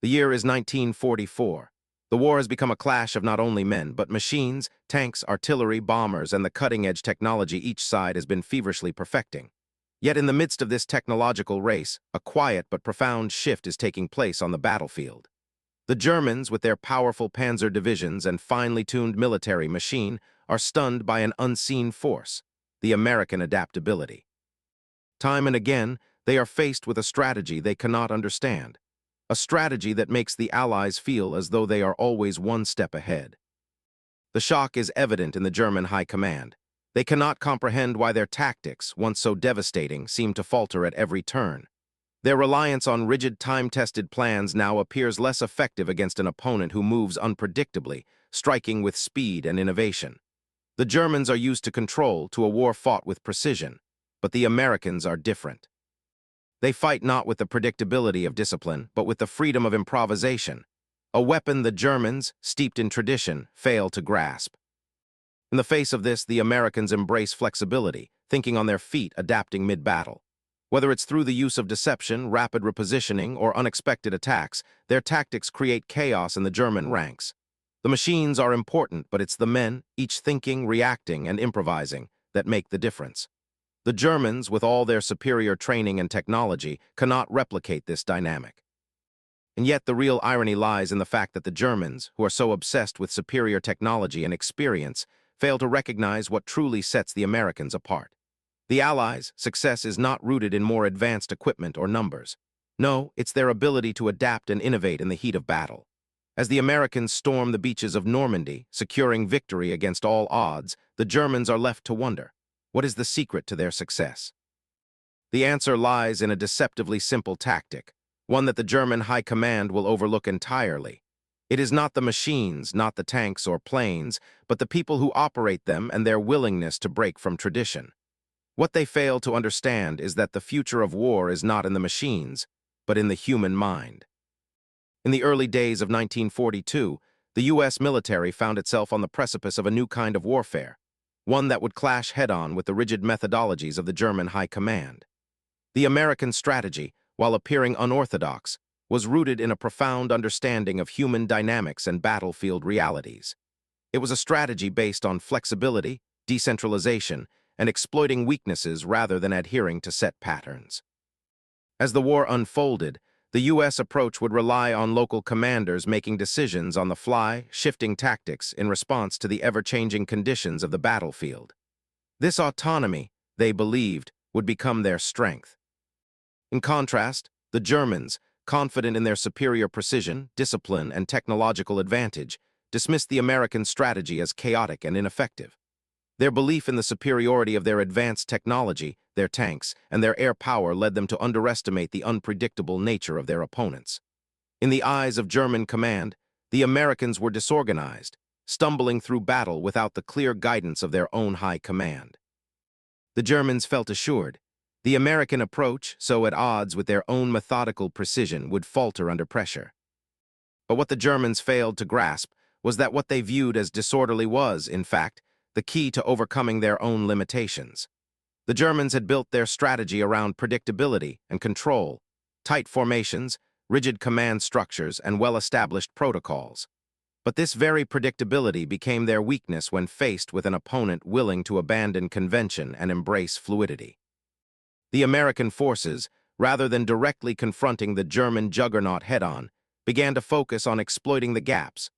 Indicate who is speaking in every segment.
Speaker 1: The year is 1944. The war has become a clash of not only men, but machines, tanks, artillery, bombers, and the cutting-edge technology each side has been feverishly perfecting. Yet in the midst of this technological race, a quiet but profound shift is taking place on the battlefield. The Germans, with their powerful panzer divisions and finely tuned military machine, are stunned by an unseen force, the American adaptability. Time and again, they are faced with a strategy they cannot understand, a strategy that makes the Allies feel as though they are always one step ahead. The shock is evident in the German high command. They cannot comprehend why their tactics, once so devastating, seem to falter at every turn. Their reliance on rigid, time-tested plans now appears less effective against an opponent who moves unpredictably, striking with speed and innovation. The Germans are used to control, to a war fought with precision, but the Americans are different. They fight not with the predictability of discipline, but with the freedom of improvisation, a weapon the Germans, steeped in tradition, fail to grasp. In the face of this, the Americans embrace flexibility, thinking on their feet, adapting mid-battle. Whether it's through the use of deception, rapid repositioning, or unexpected attacks, their tactics create chaos in the German ranks. The machines are important, but it's the men, each thinking, reacting, and improvising, that make the difference. The Germans, with all their superior training and technology, cannot replicate this dynamic. And yet the real irony lies in the fact that the Germans, who are so obsessed with superior technology and experience, fail to recognize what truly sets the Americans apart. The Allies' success is not rooted in more advanced equipment or numbers. No, it's their ability to adapt and innovate in the heat of battle. As the Americans storm the beaches of Normandy, securing victory against all odds, the Germans are left to wonder, what is the secret to their success? The answer lies in a deceptively simple tactic, one that the German high command will overlook entirely. It is not the machines, not the tanks or planes, but the people who operate them and their willingness to break from tradition. What they fail to understand is that the future of war is not in the machines, but in the human mind. In the early days of 1942, the U.S. military found itself on the precipice of a new kind of warfare, one that would clash head-on with the rigid methodologies of the German high command. The American strategy, while appearing unorthodox, was rooted in a profound understanding of human dynamics and battlefield realities. It was a strategy based on flexibility, decentralization, and exploiting weaknesses rather than adhering to set patterns. As the war unfolded, the U.S. approach would rely on local commanders making decisions on the fly, shifting tactics in response to the ever-changing conditions of the battlefield. This autonomy, they believed, would become their strength. In contrast, the Germans, confident in their superior precision, discipline, and technological advantage, dismissed the American strategy as chaotic and ineffective. Their belief in the superiority of their advanced technology, their tanks, and their air power led them to underestimate the unpredictable nature of their opponents. In the eyes of German command, the Americans were disorganized, stumbling through battle without the clear guidance of their own high command. The Germans felt assured. The American approach, so at odds with their own methodical precision, would falter under pressure. But what the Germans failed to grasp was that what they viewed as disorderly was, in fact, the key to overcoming their own limitations. The Germans had built their strategy around predictability and control, tight formations, rigid command structures, and well-established protocols. But this very predictability became their weakness when faced with an opponent willing to abandon convention and embrace fluidity. The American forces, rather than directly confronting the German juggernaut head-on, began to focus on exploiting the gaps,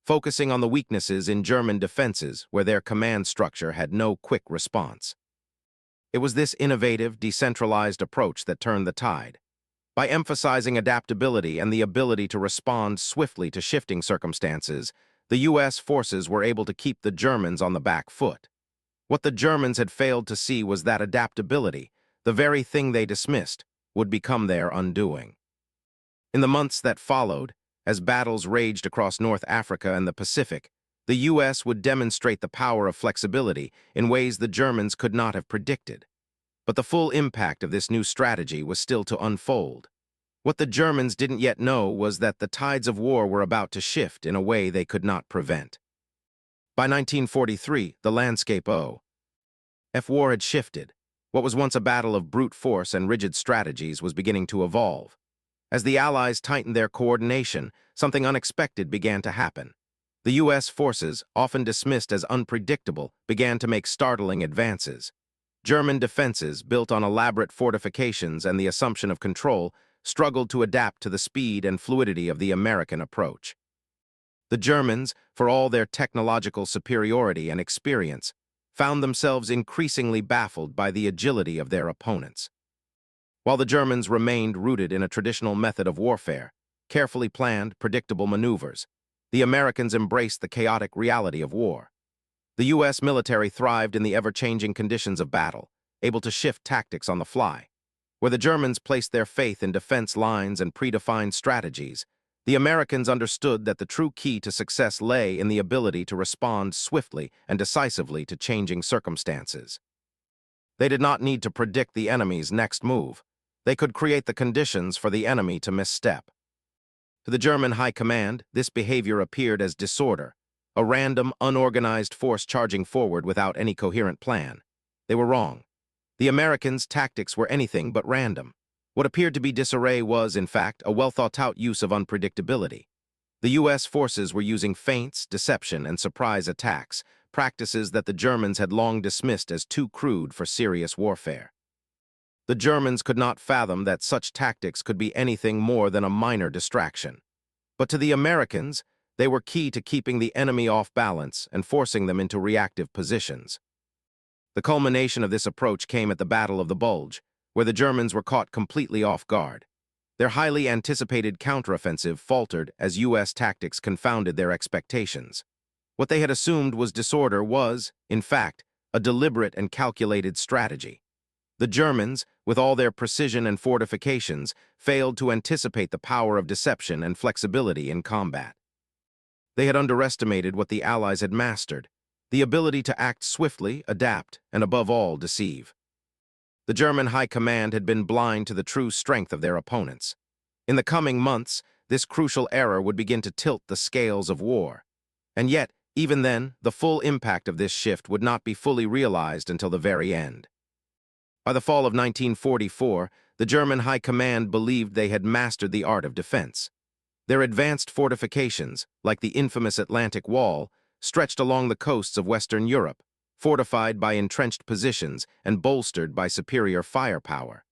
Speaker 1: focusing on the weaknesses in German defenses where their command structure had no quick response. It was this innovative, decentralized approach that turned the tide. By emphasizing adaptability and the ability to respond swiftly to shifting circumstances, the U.S. forces were able to keep the Germans on the back foot. What the Germans had failed to see was that adaptability, the very thing they dismissed, would become their undoing. In the months that followed, as battles raged across North Africa and the Pacific, the U.S. would demonstrate the power of flexibility in ways the Germans could not have predicted. But the full impact of this new strategy was still to unfold. What the Germans didn't yet know was that the tides of war were about to shift in a way they could not prevent. By 1943, the landscape of war had shifted. What was once a battle of brute force and rigid strategies was beginning to evolve. As the Allies tightened their coordination, something unexpected began to happen. The U.S. forces, often dismissed as unpredictable, began to make startling advances. German defenses, built on elaborate fortifications and the assumption of control, struggled to adapt to the speed and fluidity of the American approach. The Germans, for all their technological superiority and experience, found themselves increasingly baffled by the agility of their opponents. While the Germans remained rooted in a traditional method of warfare, carefully planned, predictable maneuvers, the Americans embraced the chaotic reality of war. The U.S. military thrived in the ever-changing conditions of battle, able to shift tactics on the fly. Where the Germans placed their faith in defense lines and predefined strategies, the Americans understood that the true key to success lay in the ability to respond swiftly and decisively to changing circumstances. They did not need to predict the enemy's next move. They could create the conditions for the enemy to misstep. To the German high command, this behavior appeared as disorder, a random, unorganized force charging forward without any coherent plan. They were wrong. The Americans' tactics were anything but random. What appeared to be disarray was, in fact, a well-thought-out use of unpredictability. The U.S. forces were using feints, deception, and surprise attacks, practices that the Germans had long dismissed as too crude for serious warfare. The Germans could not fathom that such tactics could be anything more than a minor distraction. But to the Americans, they were key to keeping the enemy off balance and forcing them into reactive positions. The culmination of this approach came at the Battle of the Bulge, where the Germans were caught completely off guard. Their highly anticipated counteroffensive faltered as U.S. tactics confounded their expectations. What they had assumed was disorder was, in fact, a deliberate and calculated strategy. The Germans, with all their precision and fortifications, failed to anticipate the power of deception and flexibility in combat. They had underestimated what the Allies had mastered, the ability to act swiftly, adapt, and above all, deceive. The German high command had been blind to the true strength of their opponents. In the coming months, this crucial error would begin to tilt the scales of war. And yet, even then, the full impact of this shift would not be fully realized until the very end. By the fall of 1944, the German high command believed they had mastered the art of defense. Their advanced fortifications, like the infamous Atlantic Wall, stretched along the coasts of Western Europe, fortified by entrenched positions and bolstered by superior firepower.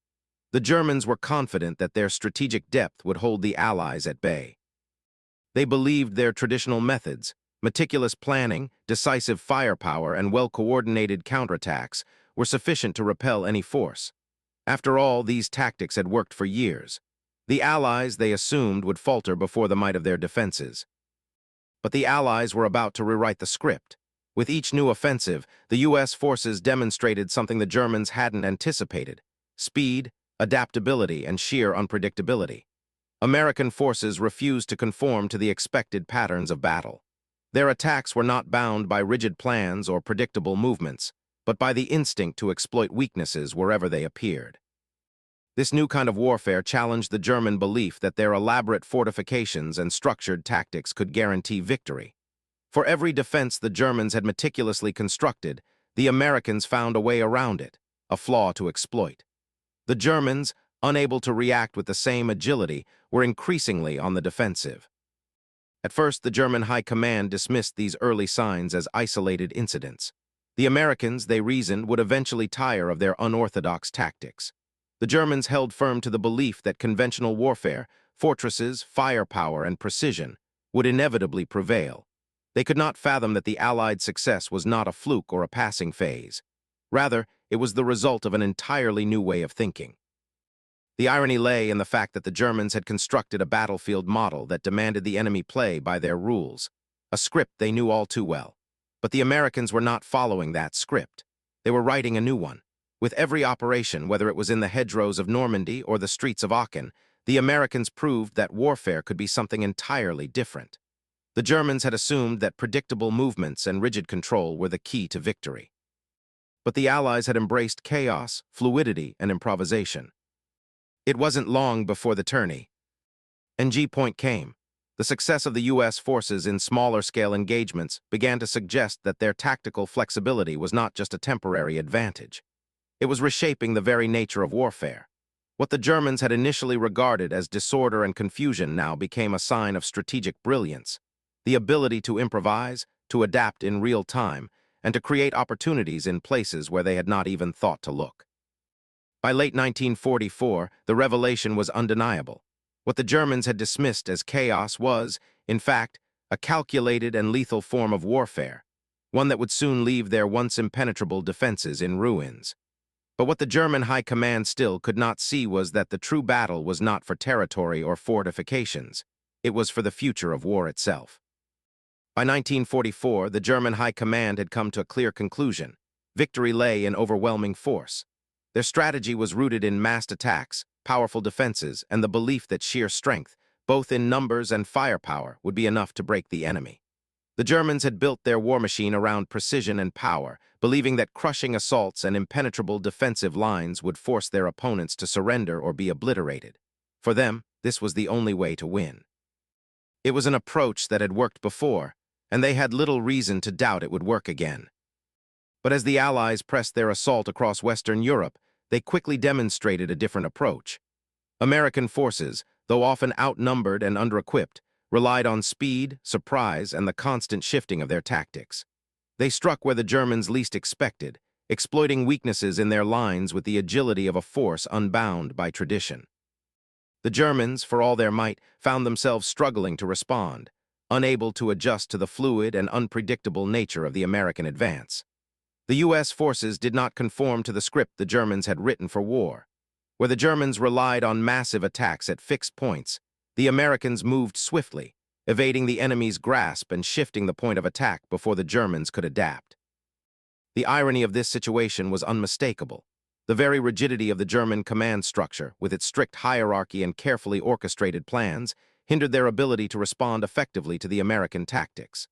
Speaker 1: The Germans were confident that their strategic depth would hold the Allies at bay. They believed their traditional methods, meticulous planning, decisive firepower, and well-coordinated counterattacks, were sufficient to repel any force. After all, these tactics had worked for years. The Allies, they assumed, would falter before the might of their defenses. But the Allies were about to rewrite the script. With each new offensive, the U.S. forces demonstrated something the Germans hadn't anticipated: speed, adaptability, and sheer unpredictability. American forces refused to conform to the expected patterns of battle. Their attacks were not bound by rigid plans or predictable movements, but by the instinct to exploit weaknesses wherever they appeared. This new kind of warfare challenged the German belief that their elaborate fortifications and structured tactics could guarantee victory. For every defense the Germans had meticulously constructed, the Americans found a way around it, a flaw to exploit. The Germans, unable to react with the same agility, were increasingly on the defensive. At first, the German high command dismissed these early signs as isolated incidents. The Americans, they reasoned, would eventually tire of their unorthodox tactics. The Germans held firm to the belief that conventional warfare, fortresses, firepower, and precision, would inevitably prevail. They could not fathom that the Allied success was not a fluke or a passing phase. Rather, it was the result of an entirely new way of thinking. The irony lay in the fact that the Germans had constructed a battlefield model that demanded the enemy play by their rules, a script they knew all too well. But the Americans were not following that script. They were writing a new one. With every operation, whether it was in the hedgerows of Normandy or the streets of Aachen, the Americans proved that warfare could be something entirely different. The Germans had assumed that predictable movements and rigid control were the key to victory. But the Allies had embraced chaos, fluidity, and improvisation. It wasn't long before the tourney. Point came. The success of the U.S. forces in smaller-scale engagements began to suggest that their tactical flexibility was not just a temporary advantage. It was reshaping the very nature of warfare. What the Germans had initially regarded as disorder and confusion now became a sign of strategic brilliance, the ability to improvise, to adapt in real time, and to create opportunities in places where they had not even thought to look. By late 1944, the revelation was undeniable. What the Germans had dismissed as chaos was, in fact, a calculated and lethal form of warfare, one that would soon leave their once impenetrable defenses in ruins. But what the German High Command still could not see was that the true battle was not for territory or fortifications. It was for the future of war itself. By 1944, the German High Command had come to a clear conclusion. Victory lay in overwhelming force. Their strategy was rooted in massed attacks, powerful defenses, and the belief that sheer strength, both in numbers and firepower, would be enough to break the enemy. The Germans had built their war machine around precision and power, believing that crushing assaults and impenetrable defensive lines would force their opponents to surrender or be obliterated. For them, this was the only way to win. It was an approach that had worked before, and they had little reason to doubt it would work again. But as the Allies pressed their assault across Western Europe, they quickly demonstrated a different approach. American forces, though often outnumbered and under-equipped, relied on speed, surprise, and the constant shifting of their tactics. They struck where the Germans least expected, exploiting weaknesses in their lines with the agility of a force unbound by tradition. The Germans, for all their might, found themselves struggling to respond, unable to adjust to the fluid and unpredictable nature of the American advance. The U.S. forces did not conform to the script the Germans had written for war. Where the Germans relied on massive attacks at fixed points, the Americans moved swiftly, evading the enemy's grasp and shifting the point of attack before the Germans could adapt. The irony of this situation was unmistakable. The very rigidity of the German command structure, with its strict hierarchy and carefully orchestrated plans, hindered their ability to respond effectively to the American tactics.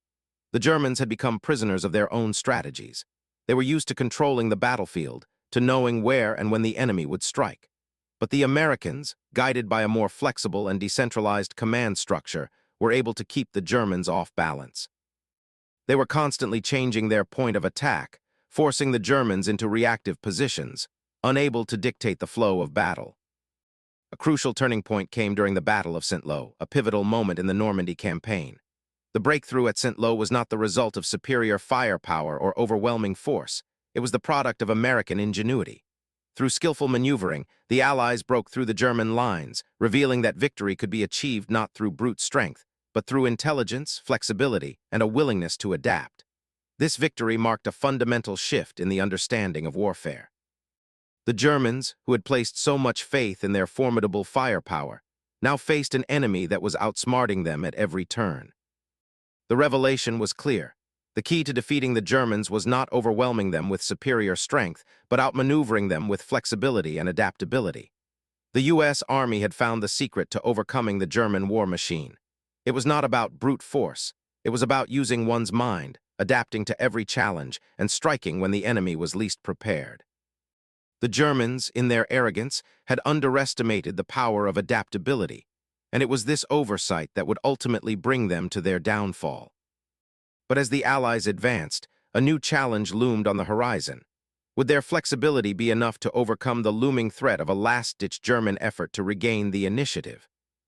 Speaker 1: The Germans had become prisoners of their own strategies. They were used to controlling the battlefield, to knowing where and when the enemy would strike. But the Americans, guided by a more flexible and decentralized command structure, were able to keep the Germans off balance. They were constantly changing their point of attack, forcing the Germans into reactive positions, unable to dictate the flow of battle. A crucial turning point came during the Battle of Saint-Lô, a pivotal moment in the Normandy campaign. The breakthrough at Saint-Lô was not the result of superior firepower or overwhelming force. It was the product of American ingenuity. Through skillful maneuvering, the Allies broke through the German lines, revealing that victory could be achieved not through brute strength, but through intelligence, flexibility, and a willingness to adapt. This victory marked a fundamental shift in the understanding of warfare. The Germans, who had placed so much faith in their formidable firepower, now faced an enemy that was outsmarting them at every turn. The revelation was clear. The key to defeating the Germans was not overwhelming them with superior strength, but outmaneuvering them with flexibility and adaptability. The U.S. Army had found the secret to overcoming the German war machine. It was not about brute force. It was about using one's mind, adapting to every challenge, and striking when the enemy was least prepared. The Germans, in their arrogance, had underestimated the power of adaptability, and it was this oversight that would ultimately bring them to their downfall. But as the Allies advanced, a new challenge loomed on the horizon. Would their flexibility be enough to overcome the looming threat of a last-ditch German effort to regain the initiative?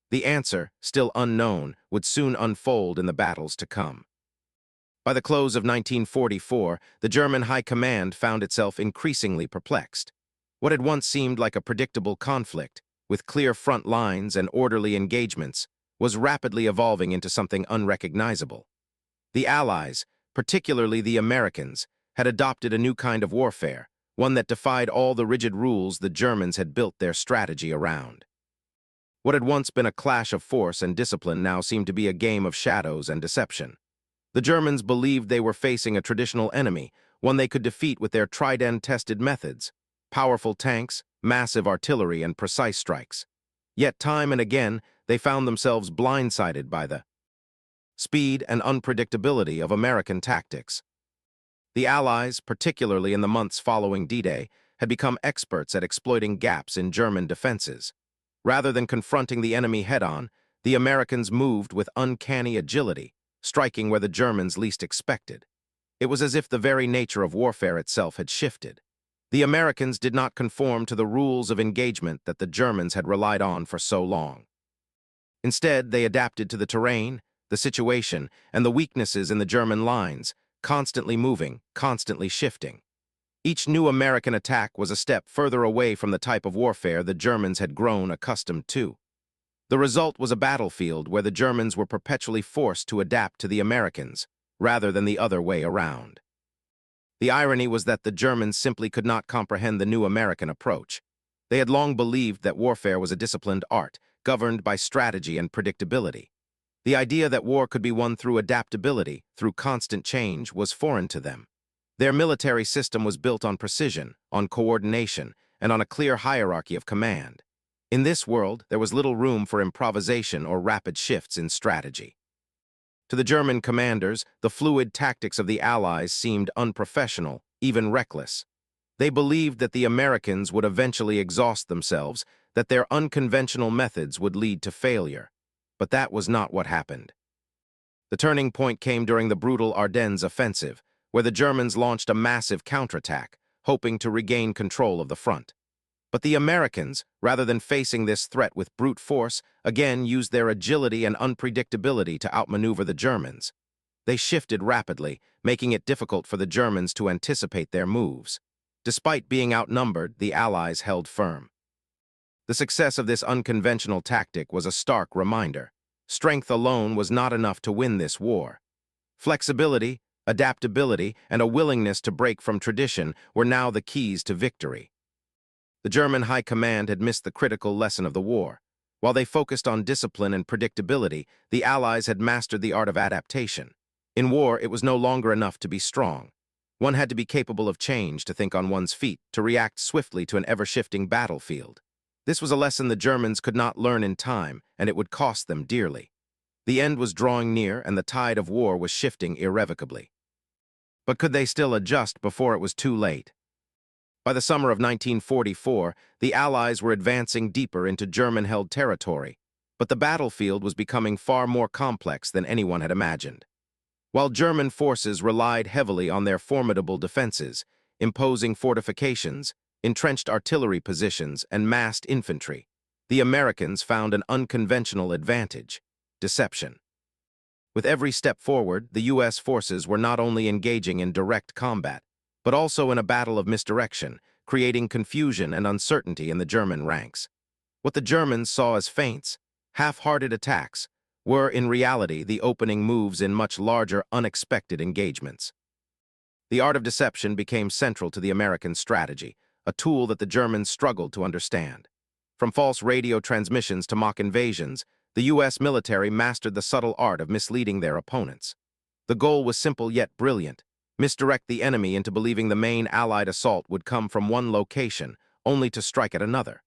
Speaker 1: The answer, still unknown, would soon unfold in the battles to come. By the close of 1944, the German High Command found itself increasingly perplexed. What had once seemed like a predictable conflict, with clear front lines and orderly engagements, was rapidly evolving into something unrecognizable. The Allies, particularly the Americans, had adopted a new kind of warfare, one that defied all the rigid rules the Germans had built their strategy around. What had once been a clash of force and discipline now seemed to be a game of shadows and deception. The Germans believed they were facing a traditional enemy, one they could defeat with their tried-and-tested methods: powerful tanks, massive artillery, and precise strikes. Yet time and again, they found themselves blindsided by the speed and unpredictability of American tactics. The Allies, particularly in the months following D-Day, had become experts at exploiting gaps in German defenses. Rather than confronting the enemy head-on, the Americans moved with uncanny agility, striking where the Germans least expected. It was as if the very nature of warfare itself had shifted. The Americans did not conform to the rules of engagement that the Germans had relied on for so long. Instead, they adapted to the terrain, the situation, and the weaknesses in the German lines, constantly moving, constantly shifting. Each new American attack was a step further away from the type of warfare the Germans had grown accustomed to. The result was a battlefield where the Germans were perpetually forced to adapt to the Americans, rather than the other way around. The irony was that the Germans simply could not comprehend the new American approach. They had long believed that warfare was a disciplined art, governed by strategy and predictability. The idea that war could be won through adaptability, through constant change, was foreign to them. Their military system was built on precision, on coordination, and on a clear hierarchy of command. In this world, there was little room for improvisation or rapid shifts in strategy. To the German commanders, the fluid tactics of the Allies seemed unprofessional, even reckless. They believed that the Americans would eventually exhaust themselves, that their unconventional methods would lead to failure. But that was not what happened. The turning point came during the brutal Ardennes offensive, where the Germans launched a massive counterattack, hoping to regain control of the front. But the Americans, rather than facing this threat with brute force, again used their agility and unpredictability to outmaneuver the Germans. They shifted rapidly, making it difficult for the Germans to anticipate their moves. Despite being outnumbered, the Allies held firm. The success of this unconventional tactic was a stark reminder. Strength alone was not enough to win this war. Flexibility, adaptability, and a willingness to break from tradition were now the keys to victory. The German High Command had missed the critical lesson of the war. While they focused on discipline and predictability, the Allies had mastered the art of adaptation. In war, it was no longer enough to be strong. One had to be capable of change, to think on one's feet, to react swiftly to an ever-shifting battlefield. This was a lesson the Germans could not learn in time, and it would cost them dearly. The end was drawing near, and the tide of war was shifting irrevocably. But could they still adjust before it was too late? By the summer of 1944, the Allies were advancing deeper into German-held territory, but the battlefield was becoming far more complex than anyone had imagined. While German forces relied heavily on their formidable defenses, imposing fortifications, entrenched artillery positions, and massed infantry, the Americans found an unconventional advantage: deception. With every step forward, the U.S. forces were not only engaging in direct combat, but also in a battle of misdirection, creating confusion and uncertainty in the German ranks. What the Germans saw as feints, half-hearted attacks, were in reality the opening moves in much larger, unexpected engagements. The art of deception became central to the American strategy, a tool that the Germans struggled to understand. From false radio transmissions to mock invasions, the U.S. military mastered the subtle art of misleading their opponents. The goal was simple yet brilliant: misdirect the enemy into believing the main Allied assault would come from one location, only to strike at another.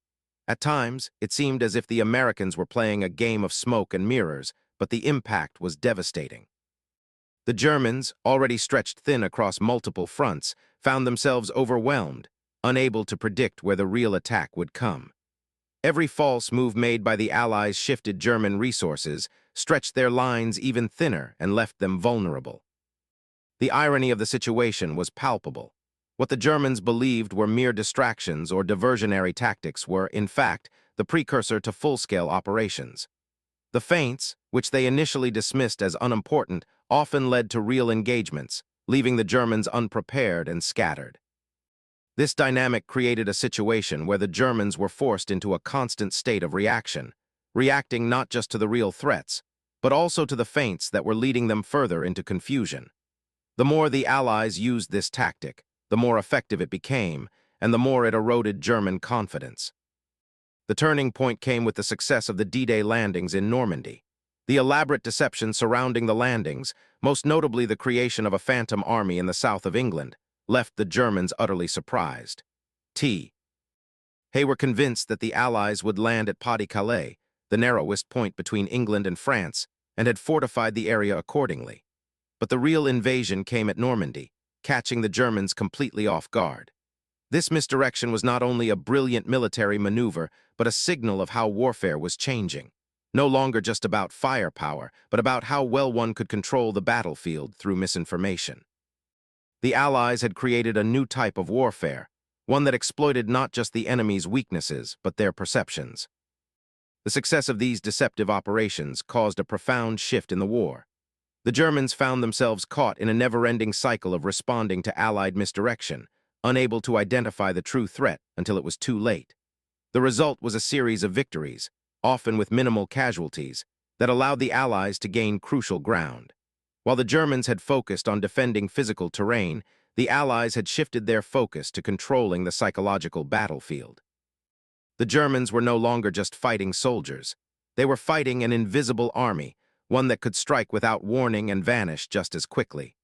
Speaker 1: At times, it seemed as if the Americans were playing a game of smoke and mirrors, but the impact was devastating. The Germans, already stretched thin across multiple fronts, found themselves overwhelmed, unable to predict where the real attack would come. Every false move made by the Allies shifted German resources, stretched their lines even thinner, and left them vulnerable. The irony of the situation was palpable. What the Germans believed were mere distractions or diversionary tactics were, in fact, the precursor to full-scale operations. The feints, which they initially dismissed as unimportant, often led to real engagements, leaving the Germans unprepared and scattered. This dynamic created a situation where the Germans were forced into a constant state of reaction, reacting not just to the real threats, but also to the feints that were leading them further into confusion. The more the Allies used this tactic, the more effective it became, and the more it eroded German confidence. The turning point came with the success of the D-Day landings in Normandy. The elaborate deception surrounding the landings, most notably the creation of a phantom army in the south of England, left the Germans utterly surprised. They were convinced that the Allies would land at Pas-de-Calais, the narrowest point between England and France, and had fortified the area accordingly. But the real invasion came at Normandy, catching the Germans completely off guard. This misdirection was not only a brilliant military maneuver, but a signal of how warfare was changing. No longer just about firepower, but about how well one could control the battlefield through misinformation. The Allies had created a new type of warfare, one that exploited not just the enemy's weaknesses, but their perceptions. The success of these deceptive operations caused a profound shift in the war. The Germans found themselves caught in a never-ending cycle of responding to Allied misdirection, unable to identify the true threat until it was too late. The result was a series of victories, often with minimal casualties, that allowed the Allies to gain crucial ground. While the Germans had focused on defending physical terrain, the Allies had shifted their focus to controlling the psychological battlefield. The Germans were no longer just fighting soldiers. They were fighting an invisible army, one that could strike without warning and vanish just as quickly.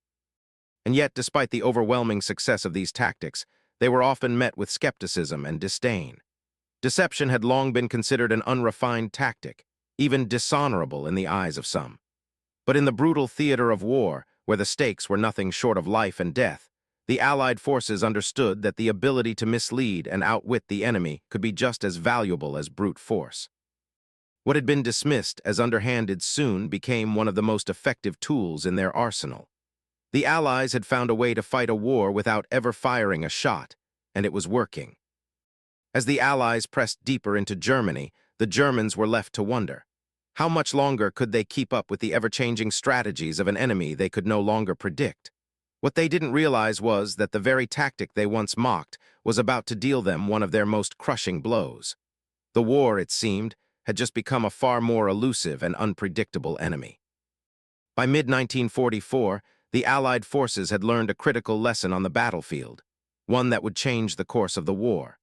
Speaker 1: And yet, despite the overwhelming success of these tactics, they were often met with skepticism and disdain. Deception had long been considered an unrefined tactic, even dishonorable in the eyes of some. But in the brutal theater of war, where the stakes were nothing short of life and death, the Allied forces understood that the ability to mislead and outwit the enemy could be just as valuable as brute force. What had been dismissed as underhanded soon became one of the most effective tools in their arsenal. The Allies had found a way to fight a war without ever firing a shot, and it was working. As the Allies pressed deeper into Germany, the Germans were left to wonder. How much longer could they keep up with the ever-changing strategies of an enemy they could no longer predict? What they didn't realize was that the very tactic they once mocked was about to deal them one of their most crushing blows. The war, it seemed, had just become a far more elusive and unpredictable enemy. By mid-1944, the Allied forces had learned a critical lesson on the battlefield, one that would change the course of the war.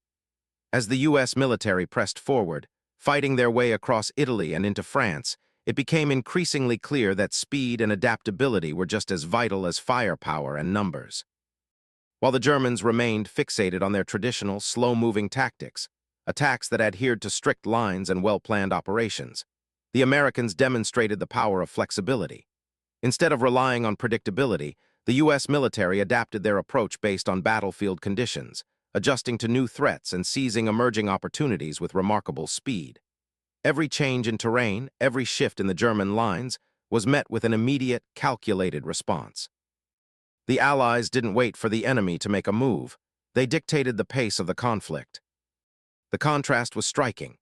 Speaker 1: As the U.S. military pressed forward, fighting their way across Italy and into France, it became increasingly clear that speed and adaptability were just as vital as firepower and numbers. While the Germans remained fixated on their traditional, slow-moving tactics, attacks that adhered to strict lines and well-planned operations, the Americans demonstrated the power of flexibility. Instead of relying on predictability, the U.S. military adapted their approach based on battlefield conditions, adjusting to new threats and seizing emerging opportunities with remarkable speed. Every change in terrain, every shift in the German lines, was met with an immediate, calculated response. The Allies didn't wait for the enemy to make a move. They dictated the pace of the conflict. The contrast was striking.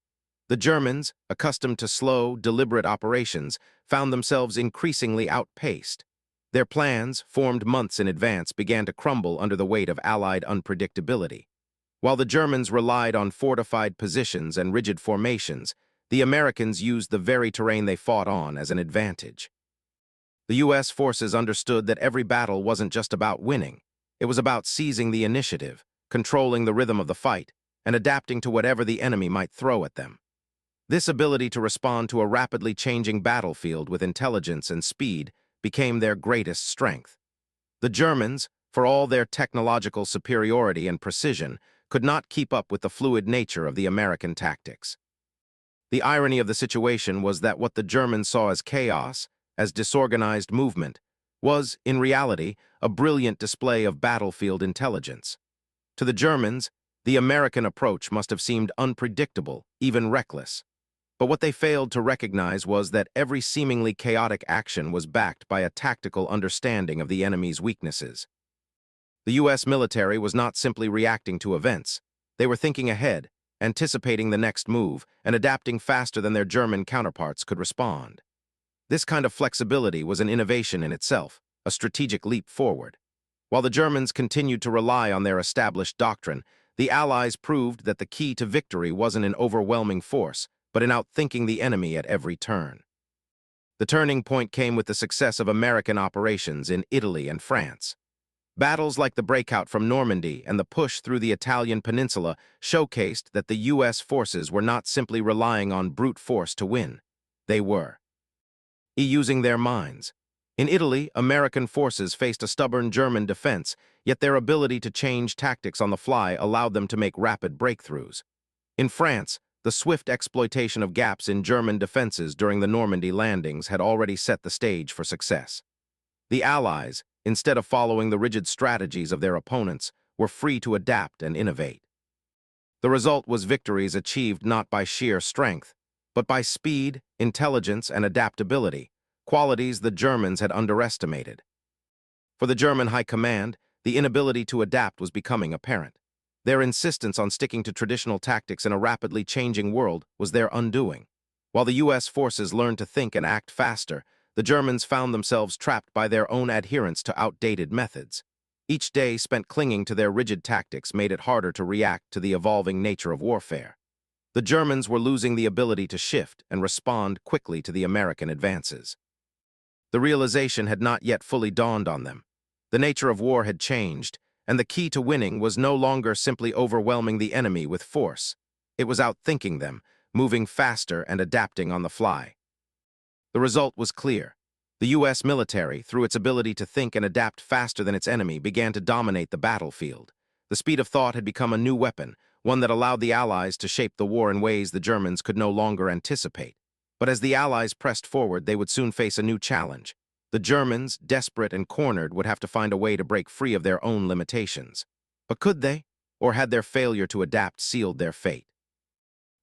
Speaker 1: The Germans, accustomed to slow, deliberate operations, found themselves increasingly outpaced. Their plans, formed months in advance, began to crumble under the weight of Allied unpredictability. While the Germans relied on fortified positions and rigid formations, the Americans used the very terrain they fought on as an advantage. The U.S. forces understood that every battle wasn't just about winning. It was about seizing the initiative, controlling the rhythm of the fight, and adapting to whatever the enemy might throw at them. This ability to respond to a rapidly changing battlefield with intelligence and speed became their greatest strength. The Germans, for all their technological superiority and precision, could not keep up with the fluid nature of the American tactics. The irony of the situation was that what the Germans saw as chaos, as disorganized movement, was, in reality, a brilliant display of battlefield intelligence. To the Germans, the American approach must have seemed unpredictable, even reckless. But what they failed to recognize was that every seemingly chaotic action was backed by a tactical understanding of the enemy's weaknesses. The U.S. military was not simply reacting to events. They were thinking ahead, anticipating the next move, and adapting faster than their German counterparts could respond. This kind of flexibility was an innovation in itself, a strategic leap forward. While the Germans continued to rely on their established doctrine, the Allies proved that the key to victory wasn't in overwhelming force, but in outthinking the enemy at every turn. The turning point came with the success of American operations in Italy and France. Battles like the breakout from Normandy and the push through the Italian peninsula showcased that the U.S. forces were not simply relying on brute force to win. They were using their minds. In Italy, American forces faced a stubborn German defense, yet their ability to change tactics on the fly allowed them to make rapid breakthroughs. In France, the swift exploitation of gaps in German defenses during the Normandy landings had already set the stage for success. The Allies, instead of following the rigid strategies of their opponents, were free to adapt and innovate. The result was victories achieved not by sheer strength, but by speed, intelligence, and adaptability, qualities the Germans had underestimated. For the German High Command, the inability to adapt was becoming apparent. Their insistence on sticking to traditional tactics in a rapidly changing world was their undoing. While the U.S. forces learned to think and act faster, the Germans found themselves trapped by their own adherence to outdated methods. Each day spent clinging to their rigid tactics made it harder to react to the evolving nature of warfare. The Germans were losing the ability to shift and respond quickly to the American advances. The realization had not yet fully dawned on them. The nature of war had changed, and the key to winning was no longer simply overwhelming the enemy with force. It was outthinking them, moving faster and adapting on the fly. The result was clear. The U.S. military, through its ability to think and adapt faster than its enemy, began to dominate the battlefield. The speed of thought had become a new weapon, one that allowed the Allies to shape the war in ways the Germans could no longer anticipate. But as the Allies pressed forward, they would soon face a new challenge. The Germans, desperate and cornered, would have to find a way to break free of their own limitations. But could they? Or had their failure to adapt sealed their fate?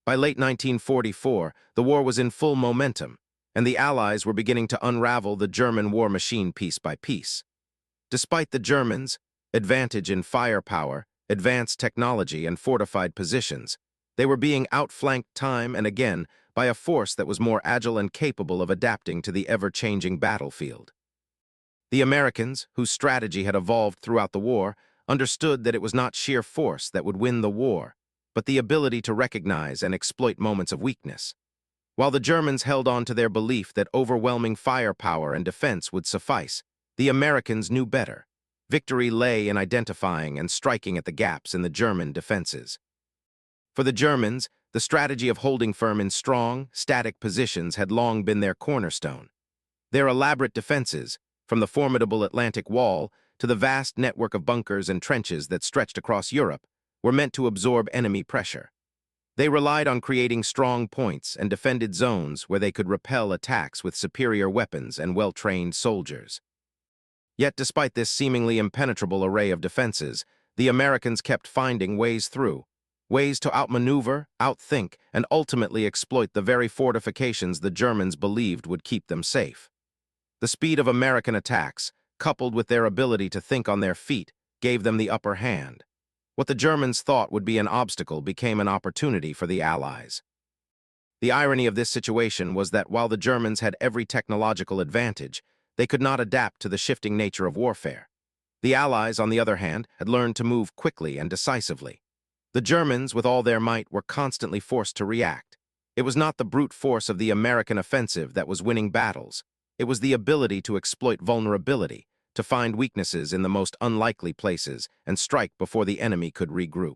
Speaker 1: By late 1944, the war was in full momentum, and the Allies were beginning to unravel the German war machine piece by piece. Despite the Germans' advantage in firepower, advanced technology, and fortified positions, they were being outflanked time and again by a force that was more agile and capable of adapting to the ever-changing battlefield. The Americans, whose strategy had evolved throughout the war, understood that it was not sheer force that would win the war, but the ability to recognize and exploit moments of weakness. While the Germans held on to their belief that overwhelming firepower and defense would suffice, the Americans knew better. Victory lay in identifying and striking at the gaps in the German defenses. For the Germans, the strategy of holding firm in strong, static positions had long been their cornerstone. Their elaborate defenses, from the formidable Atlantic Wall to the vast network of bunkers and trenches that stretched across Europe, were meant to absorb enemy pressure. They relied on creating strong points and defended zones where they could repel attacks with superior weapons and well-trained soldiers. Yet despite this seemingly impenetrable array of defenses, the Americans kept finding ways through, ways to outmaneuver, outthink, and ultimately exploit the very fortifications the Germans believed would keep them safe. The speed of American attacks, coupled with their ability to think on their feet, gave them the upper hand. What the Germans thought would be an obstacle became an opportunity for the Allies. The irony of this situation was that while the Germans had every technological advantage, they could not adapt to the shifting nature of warfare. The Allies, on the other hand, had learned to move quickly and decisively. The Germans, with all their might, were constantly forced to react. It was not the brute force of the American offensive that was winning battles. It was the ability to exploit vulnerability, to find weaknesses in the most unlikely places, and strike before the enemy could regroup.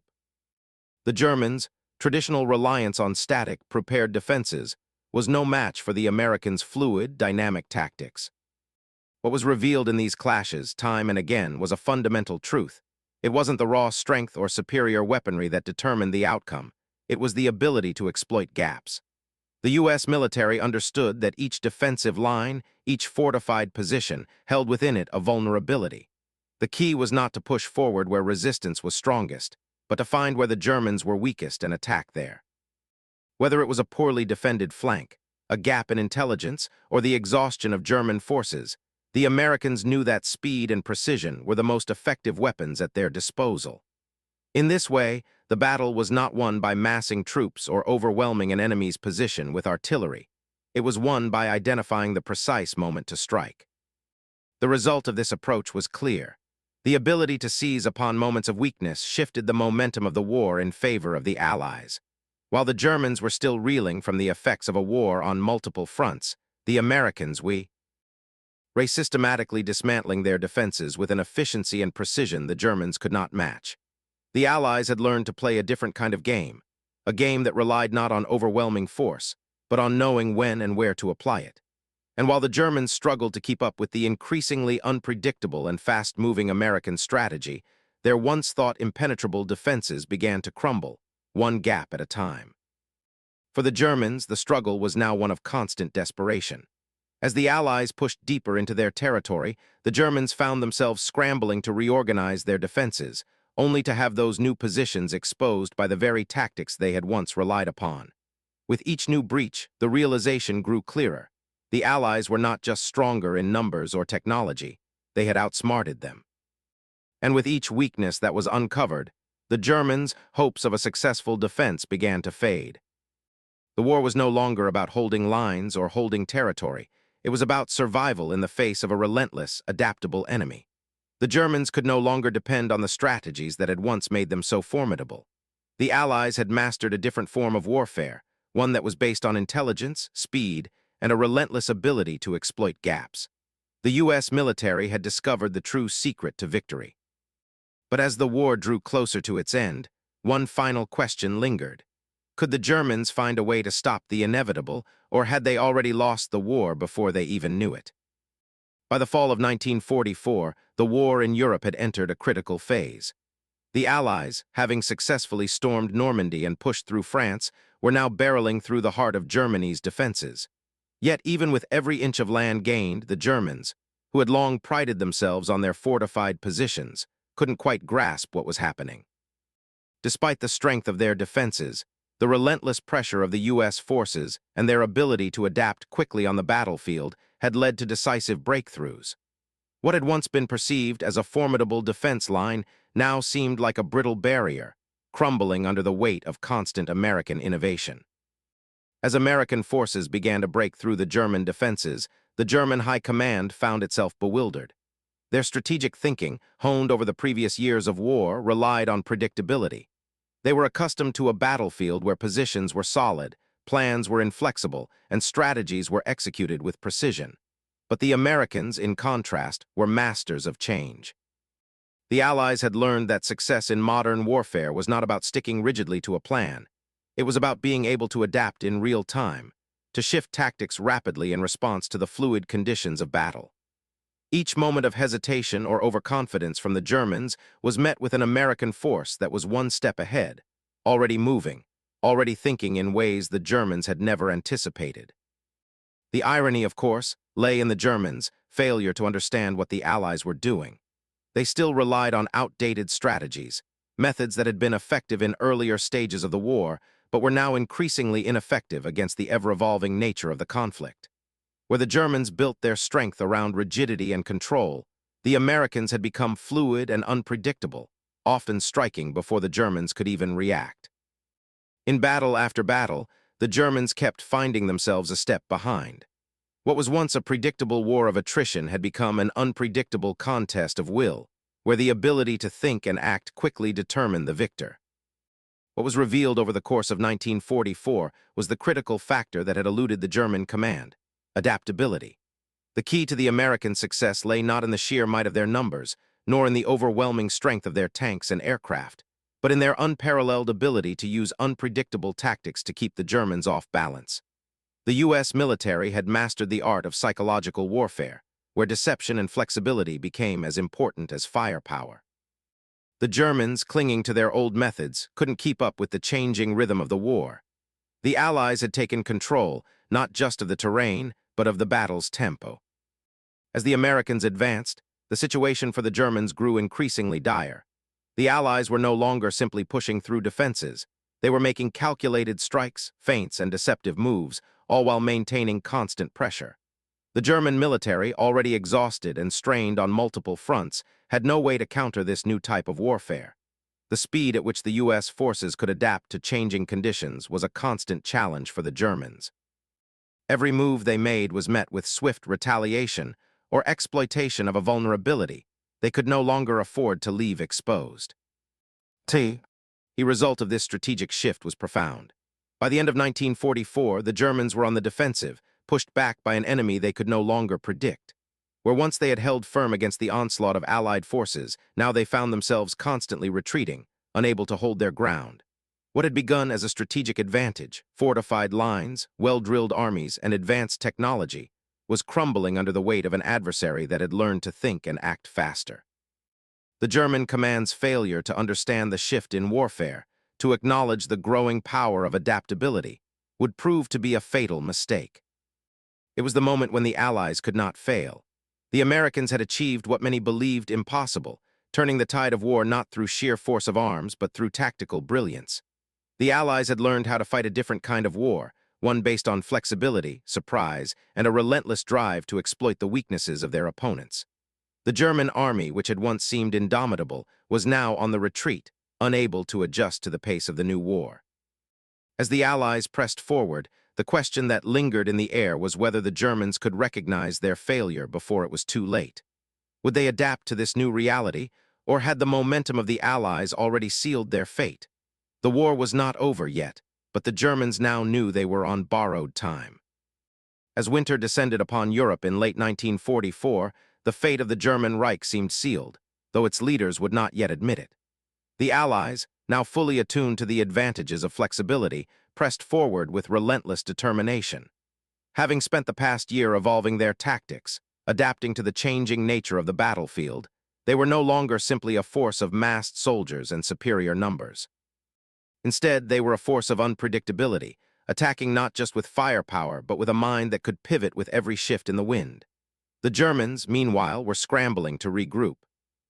Speaker 1: The Germans' traditional reliance on static, prepared defenses was no match for the Americans' fluid, dynamic tactics. What was revealed in these clashes, time and again, was a fundamental truth. It wasn't the raw strength or superior weaponry that determined the outcome. It was the ability to exploit gaps. The U.S. military understood that each defensive line, each fortified position, held within it a vulnerability. The key was not to push forward where resistance was strongest, but to find where the Germans were weakest and attack there. Whether it was a poorly defended flank, a gap in intelligence, or the exhaustion of German forces, the Americans knew that speed and precision were the most effective weapons at their disposal. In this way, the battle was not won by massing troops or overwhelming an enemy's position with artillery. It was won by identifying the precise moment to strike. The result of this approach was clear. The ability to seize upon moments of weakness shifted the momentum of the war in favor of the Allies. While the Germans were still reeling from the effects of a war on multiple fronts, the Americans were systematically dismantling their defenses with an efficiency and precision the Germans could not match. The Allies had learned to play a different kind of game, a game that relied not on overwhelming force, but on knowing when and where to apply it. And while the Germans struggled to keep up with the increasingly unpredictable and fast-moving American strategy, their once-thought impenetrable defenses began to crumble, one gap at a time. For the Germans, the struggle was now one of constant desperation. As the Allies pushed deeper into their territory, the Germans found themselves scrambling to reorganize their defenses, only to have those new positions exposed by the very tactics they had once relied upon. With each new breach, the realization grew clearer. The Allies were not just stronger in numbers or technology, they had outsmarted them. And with each weakness that was uncovered, the Germans' hopes of a successful defense began to fade. The war was no longer about holding lines or holding territory. It was about survival in the face of a relentless, adaptable enemy. The Germans could no longer depend on the strategies that had once made them so formidable. The Allies had mastered a different form of warfare, one that was based on intelligence, speed, and a relentless ability to exploit gaps. The U.S. military had discovered the true secret to victory. But as the war drew closer to its end, one final question lingered. Could the Germans find a way to stop the inevitable, or had they already lost the war before they even knew it? By the fall of 1944, the war in Europe had entered a critical phase. The Allies, having successfully stormed Normandy and pushed through France, were now barreling through the heart of Germany's defenses. Yet even with every inch of land gained, the Germans, who had long prided themselves on their fortified positions, couldn't quite grasp what was happening. Despite the strength of their defenses, the relentless pressure of the U.S. forces and their ability to adapt quickly on the battlefield had led to decisive breakthroughs. What had once been perceived as a formidable defense line now seemed like a brittle barrier, crumbling under the weight of constant American innovation. As American forces began to break through the German defenses, the German high command found itself bewildered. Their strategic thinking, honed over the previous years of war, relied on predictability. They were accustomed to a battlefield where positions were solid, plans were inflexible, and strategies were executed with precision. But the Americans, in contrast, were masters of change. The Allies had learned that success in modern warfare was not about sticking rigidly to a plan. It was about being able to adapt in real time, to shift tactics rapidly in response to the fluid conditions of battle. Each moment of hesitation or overconfidence from the Germans was met with an American force that was one step ahead, already moving, already thinking in ways the Germans had never anticipated. The irony, of course, lay in the Germans' failure to understand what the Allies were doing. They still relied on outdated strategies, methods that had been effective in earlier stages of the war, but were now increasingly ineffective against the ever-evolving nature of the conflict. Where the Germans built their strength around rigidity and control, the Americans had become fluid and unpredictable, often striking before the Germans could even react. In battle after battle, the Germans kept finding themselves a step behind. What was once a predictable war of attrition had become an unpredictable contest of will, where the ability to think and act quickly determined the victor. What was revealed over the course of 1944 was the critical factor that had eluded the German command: adaptability. The key to the American success lay not in the sheer might of their numbers, nor in the overwhelming strength of their tanks and aircraft, but in their unparalleled ability to use unpredictable tactics to keep the Germans off balance. The U.S. military had mastered the art of psychological warfare, where deception and flexibility became as important as firepower. The Germans, clinging to their old methods, couldn't keep up with the changing rhythm of the war. The Allies had taken control, not just of the terrain, but of the battle's tempo. As the Americans advanced, the situation for the Germans grew increasingly dire. The Allies were no longer simply pushing through defenses. They were making calculated strikes, feints, and deceptive moves, all while maintaining constant pressure. The German military, already exhausted and strained on multiple fronts, had no way to counter this new type of warfare. The speed at which the U.S. forces could adapt to changing conditions was a constant challenge for the Germans. Every move they made was met with swift retaliation or exploitation of a vulnerability they could no longer afford to leave exposed. The result of this strategic shift was profound. By the end of 1944, the Germans were on the defensive, pushed back by an enemy they could no longer predict. Where once they had held firm against the onslaught of Allied forces, now they found themselves constantly retreating, unable to hold their ground. What had begun as a strategic advantage, fortified lines, well-drilled armies, and advanced technology, was crumbling under the weight of an adversary that had learned to think and act faster. The German command's failure to understand the shift in warfare, to acknowledge the growing power of adaptability, would prove to be a fatal mistake. It was the moment when the Allies could not fail. The Americans had achieved what many believed impossible, turning the tide of war not through sheer force of arms, but through tactical brilliance. The Allies had learned how to fight a different kind of war, one based on flexibility, surprise, and a relentless drive to exploit the weaknesses of their opponents. The German army, which had once seemed indomitable, was now on the retreat, unable to adjust to the pace of the new war. As the Allies pressed forward, the question that lingered in the air was whether the Germans could recognize their failure before it was too late. Would they adapt to this new reality, or had the momentum of the Allies already sealed their fate? The war was not over yet, but the Germans now knew they were on borrowed time. As winter descended upon Europe in late 1944, the fate of the German Reich seemed sealed, though its leaders would not yet admit it. The Allies, now fully attuned to the advantages of flexibility, pressed forward with relentless determination. Having spent the past year evolving their tactics, adapting to the changing nature of the battlefield, they were no longer simply a force of massed soldiers and superior numbers. Instead, they were a force of unpredictability, attacking not just with firepower but with a mind that could pivot with every shift in the wind. The Germans, meanwhile, were scrambling to regroup.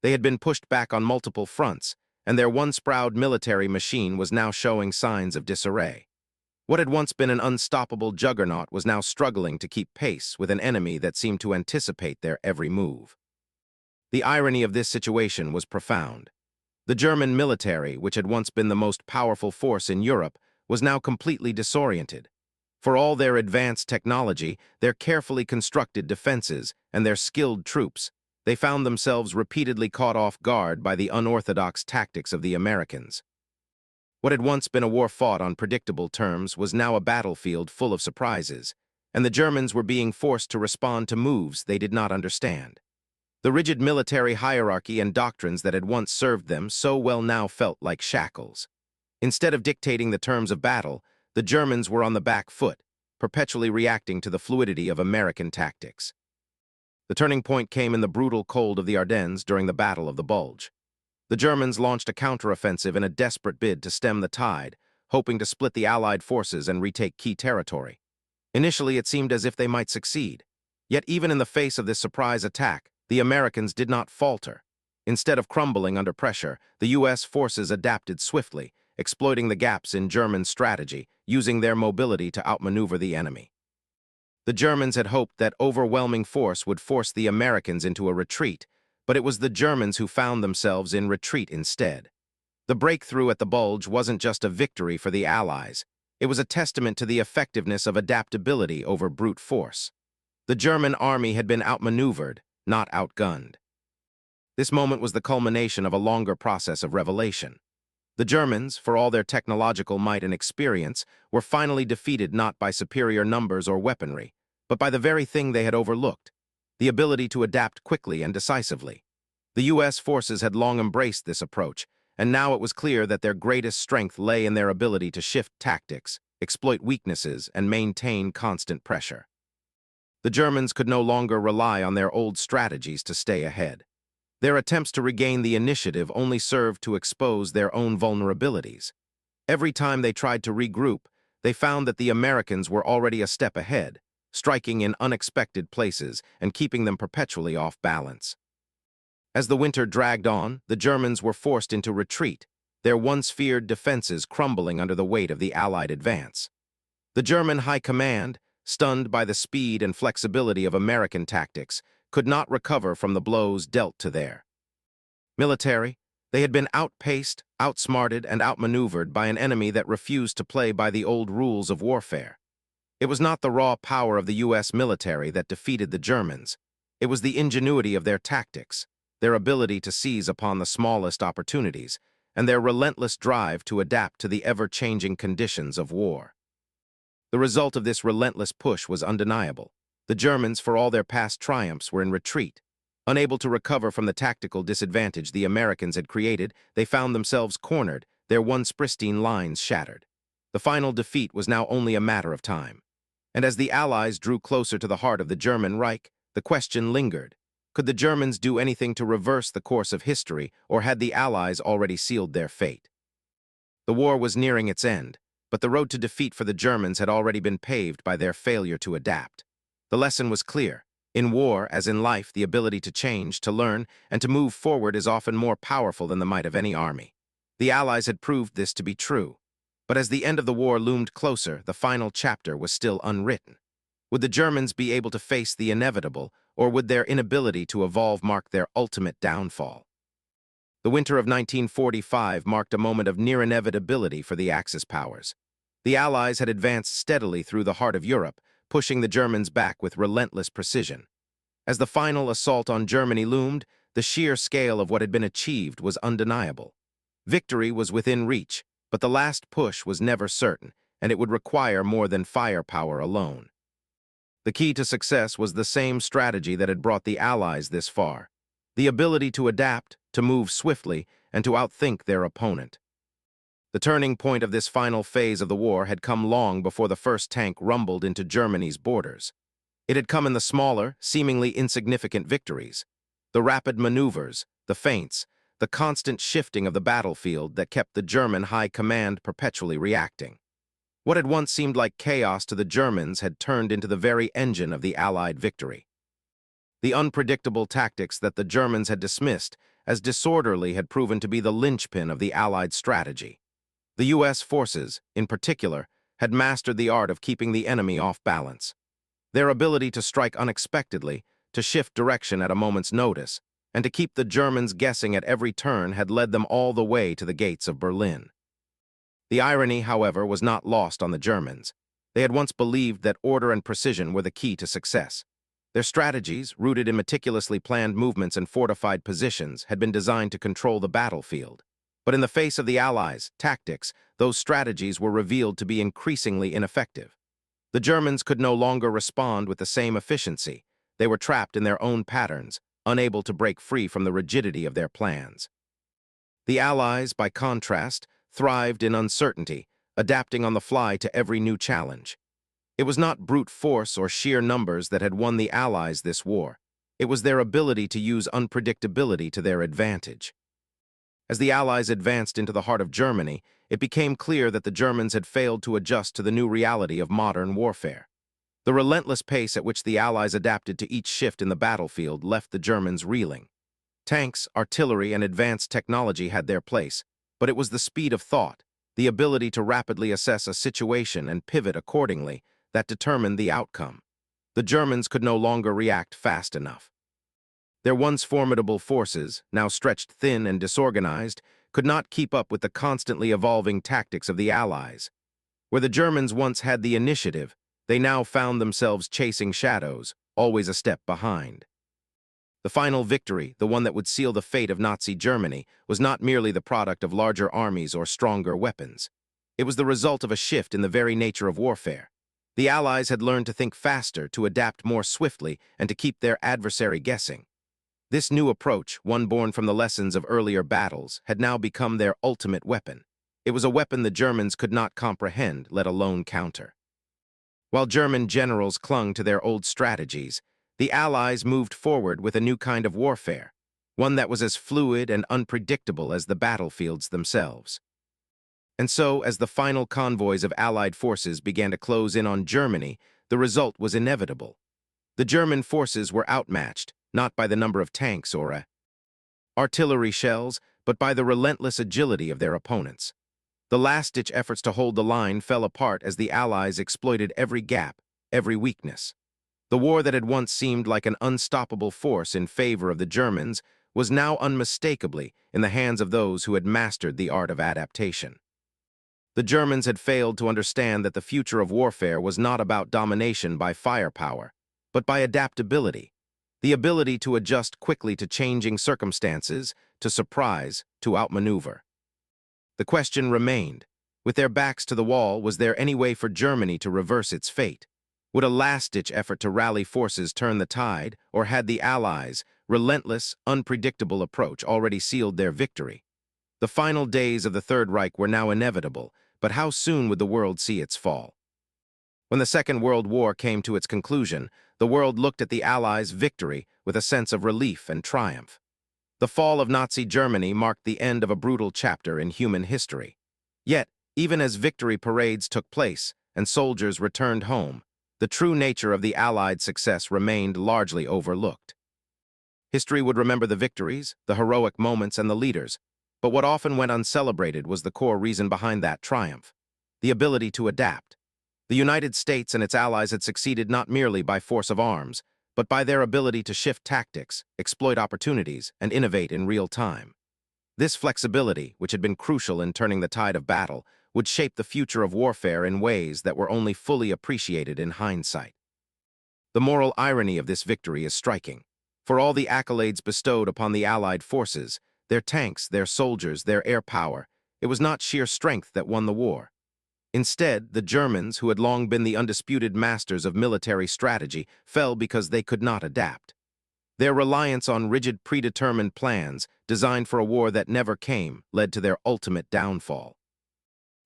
Speaker 1: They had been pushed back on multiple fronts, and their once-proud military machine was now showing signs of disarray. What had once been an unstoppable juggernaut was now struggling to keep pace with an enemy that seemed to anticipate their every move. The irony of this situation was profound. The German military, which had once been the most powerful force in Europe, was now completely disoriented. For all their advanced technology, their carefully constructed defenses, and their skilled troops, they found themselves repeatedly caught off guard by the unorthodox tactics of the Americans. What had once been a war fought on predictable terms was now a battlefield full of surprises, and the Germans were being forced to respond to moves they did not understand. The rigid military hierarchy and doctrines that had once served them so well now felt like shackles. Instead of dictating the terms of battle, the Germans were on the back foot, perpetually reacting to the fluidity of American tactics. The turning point came in the brutal cold of the Ardennes during the Battle of the Bulge. The Germans launched a counteroffensive in a desperate bid to stem the tide, hoping to split the Allied forces and retake key territory. Initially, it seemed as if they might succeed. Yet even in the face of this surprise attack, the Americans did not falter. Instead of crumbling under pressure, the U.S. forces adapted swiftly, exploiting the gaps in German strategy, using their mobility to outmaneuver the enemy. The Germans had hoped that overwhelming force would force the Americans into a retreat, but it was the Germans who found themselves in retreat instead. The breakthrough at the Bulge wasn't just a victory for the Allies. It was a testament to the effectiveness of adaptability over brute force. The German army had been outmaneuvered, not outgunned. This moment was the culmination of a longer process of revelation. The Germans, for all their technological might and experience, were finally defeated not by superior numbers or weaponry, but by the very thing they had overlooked, the ability to adapt quickly and decisively. The U.S. forces had long embraced this approach, and now it was clear that their greatest strength lay in their ability to shift tactics, exploit weaknesses, and maintain constant pressure. The Germans could no longer rely on their old strategies to stay ahead. Their attempts to regain the initiative only served to expose their own vulnerabilities. Every time they tried to regroup, they found that the Americans were already a step ahead, striking in unexpected places and keeping them perpetually off balance. As the winter dragged on, the Germans were forced into retreat, their once feared defenses crumbling under the weight of the Allied advance. The German high command, stunned by the speed and flexibility of American tactics, could not recover from the blows dealt to their military. They had been outpaced, outsmarted, and outmaneuvered by an enemy that refused to play by the old rules of warfare. It was not the raw power of the U.S. military that defeated the Germans. It was the ingenuity of their tactics, their ability to seize upon the smallest opportunities, and their relentless drive to adapt to the ever-changing conditions of war. The result of this relentless push was undeniable. The Germans, for all their past triumphs, were in retreat. Unable to recover from the tactical disadvantage the Americans had created, they found themselves cornered, their once pristine lines shattered. The final defeat was now only a matter of time. And as the Allies drew closer to the heart of the German Reich, the question lingered. Could the Germans do anything to reverse the course of history, or had the Allies already sealed their fate? The war was nearing its end, but the road to defeat for the Germans had already been paved by their failure to adapt. The lesson was clear. In war, as in life, the ability to change, to learn, and to move forward is often more powerful than the might of any army. The Allies had proved this to be true. But as the end of the war loomed closer, the final chapter was still unwritten. Would the Germans be able to face the inevitable, or would their inability to evolve mark their ultimate downfall? The winter of 1945 marked a moment of near inevitability for the Axis powers. The Allies had advanced steadily through the heart of Europe, pushing the Germans back with relentless precision. As the final assault on Germany loomed, the sheer scale of what had been achieved was undeniable. Victory was within reach, but the last push was never certain, and it would require more than firepower alone. The key to success was the same strategy that had brought the Allies this far: the ability to adapt, to move swiftly, and to outthink their opponent. The turning point of this final phase of the war had come long before the first tank rumbled into Germany's borders. It had come in the smaller, seemingly insignificant victories, the rapid maneuvers, the feints, the constant shifting of the battlefield that kept the German high command perpetually reacting. What had once seemed like chaos to the Germans had turned into the very engine of the Allied victory. The unpredictable tactics that the Germans had dismissed as disorderly had proven to be the linchpin of the Allied strategy. The U.S. forces, in particular, had mastered the art of keeping the enemy off balance. Their ability to strike unexpectedly, to shift direction at a moment's notice, and to keep the Germans guessing at every turn had led them all the way to the gates of Berlin. The irony, however, was not lost on the Germans. They had once believed that order and precision were the key to success. Their strategies, rooted in meticulously planned movements and fortified positions, had been designed to control the battlefield. But in the face of the Allies' tactics, those strategies were revealed to be increasingly ineffective. The Germans could no longer respond with the same efficiency. They were trapped in their own patterns, unable to break free from the rigidity of their plans. The Allies, by contrast, thrived in uncertainty, adapting on the fly to every new challenge. It was not brute force or sheer numbers that had won the Allies this war. It was their ability to use unpredictability to their advantage. As the Allies advanced into the heart of Germany, it became clear that the Germans had failed to adjust to the new reality of modern warfare. The relentless pace at which the Allies adapted to each shift in the battlefield left the Germans reeling. Tanks, artillery, and advanced technology had their place, but it was the speed of thought, the ability to rapidly assess a situation and pivot accordingly, that determined the outcome. The Germans could no longer react fast enough. Their once formidable forces, now stretched thin and disorganized, could not keep up with the constantly evolving tactics of the Allies. Where the Germans once had the initiative, they now found themselves chasing shadows, always a step behind. The final victory, the one that would seal the fate of Nazi Germany, was not merely the product of larger armies or stronger weapons. It was the result of a shift in the very nature of warfare. The Allies had learned to think faster, to adapt more swiftly, and to keep their adversary guessing. This new approach, one born from the lessons of earlier battles, had now become their ultimate weapon. It was a weapon the Germans could not comprehend, let alone counter. While German generals clung to their old strategies, the Allies moved forward with a new kind of warfare, one that was as fluid and unpredictable as the battlefields themselves. And so, as the final convoys of Allied forces began to close in on Germany, the result was inevitable. The German forces were outmatched, not by the number of tanks or artillery shells, but by the relentless agility of their opponents. The last-ditch efforts to hold the line fell apart as the Allies exploited every gap, every weakness. The war that had once seemed like an unstoppable force in favor of the Germans was now unmistakably in the hands of those who had mastered the art of adaptation. The Germans had failed to understand that the future of warfare was not about domination by firepower, but by adaptability, the ability to adjust quickly to changing circumstances, to surprise, to outmaneuver. The question remained: with their backs to the wall, was there any way for Germany to reverse its fate? Would a last-ditch effort to rally forces turn the tide, or had the Allies' relentless, unpredictable approach already sealed their victory? The final days of the Third Reich were now inevitable, but how soon would the world see its fall? When the Second World War came to its conclusion, the world looked at the Allies' victory with a sense of relief and triumph. The fall of Nazi Germany marked the end of a brutal chapter in human history. Yet, even as victory parades took place and soldiers returned home, the true nature of the Allied success remained largely overlooked. History would remember the victories, the heroic moments, and the leaders, but what often went uncelebrated was the core reason behind that triumph: the ability to adapt. The United States and its allies had succeeded not merely by force of arms, but by their ability to shift tactics, exploit opportunities, and innovate in real time. This flexibility, which had been crucial in turning the tide of battle, would shape the future of warfare in ways that were only fully appreciated in hindsight. The moral irony of this victory is striking. For all the accolades bestowed upon the Allied forces, their tanks, their soldiers, their air power, it was not sheer strength that won the war. Instead, the Germans, who had long been the undisputed masters of military strategy, fell because they could not adapt. Their reliance on rigid, predetermined plans, designed for a war that never came, led to their ultimate downfall.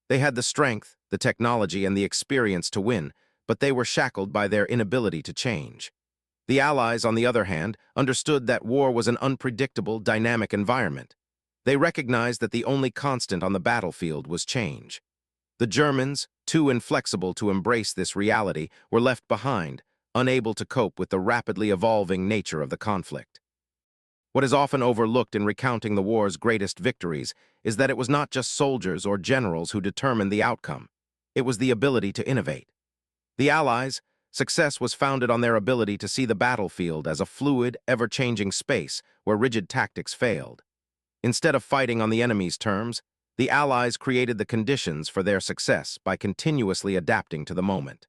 Speaker 1: They had the strength, the technology, and the experience to win, but they were shackled by their inability to change. The Allies, on the other hand, understood that war was an unpredictable, dynamic environment. They recognized that the only constant on the battlefield was change. The Germans, too inflexible to embrace this reality, were left behind, unable to cope with the rapidly evolving nature of the conflict. What is often overlooked in recounting the war's greatest victories is that it was not just soldiers or generals who determined the outcome. It was the ability to innovate. The Allies' success was founded on their ability to see the battlefield as a fluid, ever-changing space where rigid tactics failed. Instead of fighting on the enemy's terms, the Allies created the conditions for their success by continuously adapting to the moment.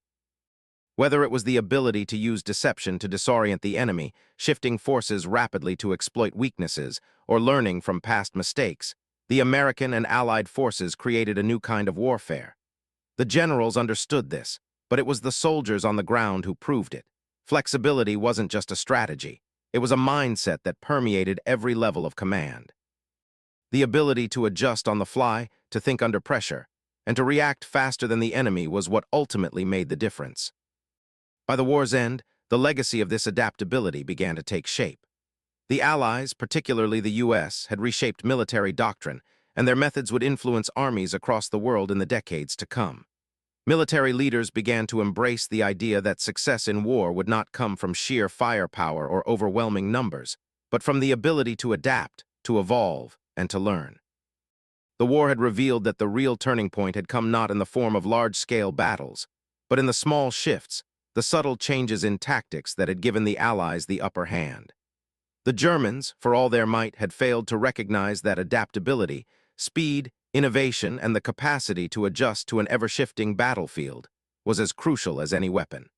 Speaker 1: Whether it was the ability to use deception to disorient the enemy, shifting forces rapidly to exploit weaknesses, or learning from past mistakes, the American and Allied forces created a new kind of warfare. The generals understood this, but it was the soldiers on the ground who proved it. Flexibility wasn't just a strategy. It was a mindset that permeated every level of command. The ability to adjust on the fly, to think under pressure, and to react faster than the enemy was what ultimately made the difference. By the war's end, the legacy of this adaptability began to take shape. The Allies, particularly the US, had reshaped military doctrine, and their methods would influence armies across the world in the decades to come. Military leaders began to embrace the idea that success in war would not come from sheer firepower or overwhelming numbers, but from the ability to adapt, to evolve, and to learn. The war had revealed that the real turning point had come not in the form of large-scale battles, but in the small shifts, the subtle changes in tactics that had given the Allies the upper hand. The Germans, for all their might, had failed to recognize that adaptability, speed, innovation, and the capacity to adjust to an ever-shifting battlefield was as crucial as any weapon.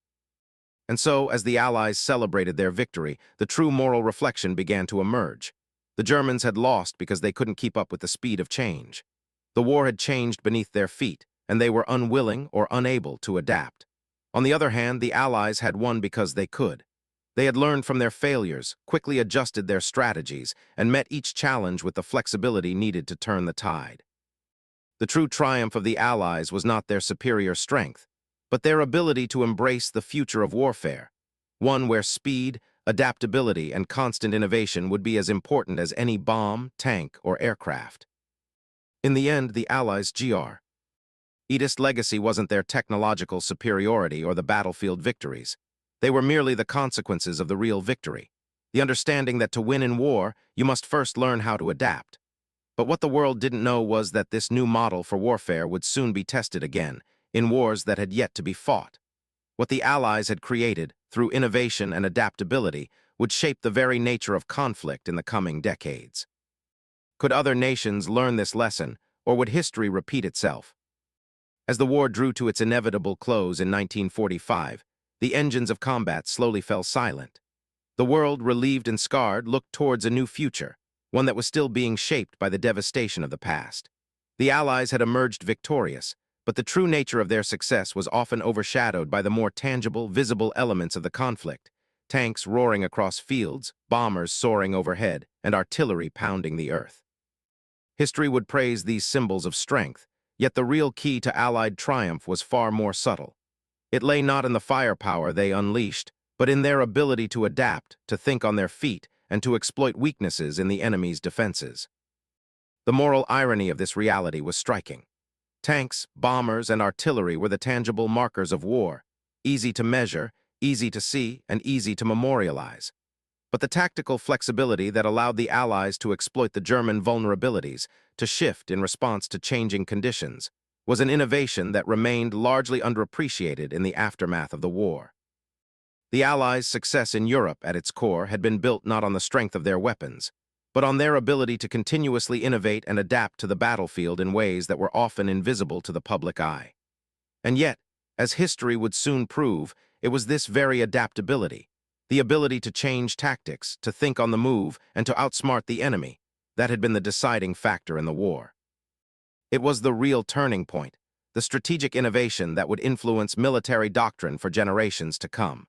Speaker 1: And so, as the Allies celebrated their victory, the true moral reflection began to emerge. The Germans had lost because they couldn't keep up with the speed of change. The war had changed beneath their feet, and they were unwilling or unable to adapt. On the other hand, the Allies had won because they could. They had learned from their failures, quickly adjusted their strategies, and met each challenge with the flexibility needed to turn the tide. The true triumph of the Allies was not their superior strength, but their ability to embrace the future of warfare, one where speed, adaptability, and constant innovation would be as important as any bomb, tank, or aircraft. In the end, the Allies' Edist legacy wasn't their technological superiority or the battlefield victories. They were merely the consequences of the real victory, the understanding that to win in war, you must first learn how to adapt. But what the world didn't know was that this new model for warfare would soon be tested again, in wars that had yet to be fought. What the Allies had created, through innovation and adaptability, would shape the very nature of conflict in the coming decades. Could other nations learn this lesson, or would history repeat itself? As the war drew to its inevitable close in 1945, the engines of combat slowly fell silent. The world, relieved and scarred, looked towards a new future, one that was still being shaped by the devastation of the past. The Allies had emerged victorious, but the true nature of their success was often overshadowed by the more tangible, visible elements of the conflict: tanks roaring across fields, bombers soaring overhead, and artillery pounding the earth. History would praise these symbols of strength, yet the real key to Allied triumph was far more subtle. It lay not in the firepower they unleashed, but in their ability to adapt, to think on their feet, and to exploit weaknesses in the enemy's defenses. The moral irony of this reality was striking. Tanks, bombers, and artillery were the tangible markers of war, easy to measure, easy to see, and easy to memorialize. But the tactical flexibility that allowed the Allies to exploit the German vulnerabilities, to shift in response to changing conditions, was an innovation that remained largely underappreciated in the aftermath of the war. The Allies' success in Europe, at its core, had been built not on the strength of their weapons, but on their ability to continuously innovate and adapt to the battlefield in ways that were often invisible to the public eye. And yet, as history would soon prove, it was this very adaptability, the ability to change tactics, to think on the move, and to outsmart the enemy, that had been the deciding factor in the war. It was the real turning point, the strategic innovation that would influence military doctrine for generations to come.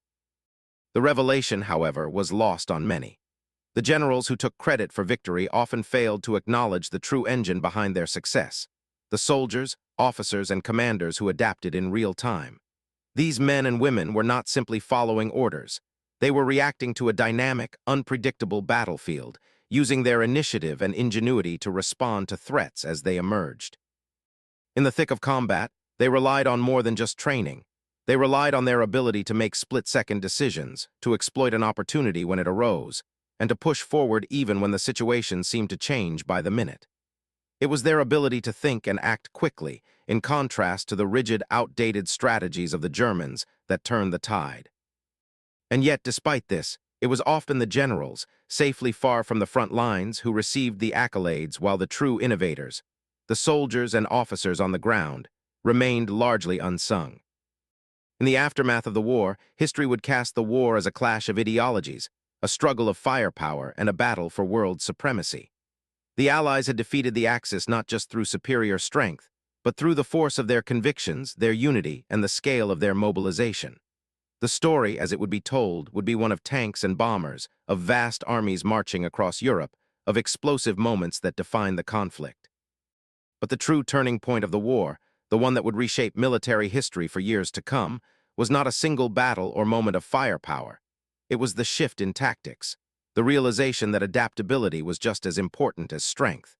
Speaker 1: The revelation, however, was lost on many. The generals who took credit for victory often failed to acknowledge the true engine behind their success, the soldiers, officers, and commanders who adapted in real time. These men and women were not simply following orders. They were reacting to a dynamic, unpredictable battlefield, using their initiative and ingenuity to respond to threats as they emerged. In the thick of combat, they relied on more than just training. They relied on their ability to make split-second decisions, to exploit an opportunity when it arose, and to push forward even when the situation seemed to change by the minute. It was their ability to think and act quickly, in contrast to the rigid, outdated strategies of the Germans, that turned the tide. And yet, despite this, it was often the generals, safely far from the front lines, who received the accolades, while the true innovators, the soldiers and officers on the ground, remained largely unsung. In the aftermath of the war, history would cast the war as a clash of ideologies, a struggle of firepower, and a battle for world supremacy. The Allies had defeated the Axis not just through superior strength, but through the force of their convictions, their unity, and the scale of their mobilization. The story, as it would be told, would be one of tanks and bombers, of vast armies marching across Europe, of explosive moments that defined the conflict. But the true turning point of the war, the one that would reshape military history for years to come, was not a single battle or moment of firepower. It was the shift in tactics, the realization that adaptability was just as important as strength.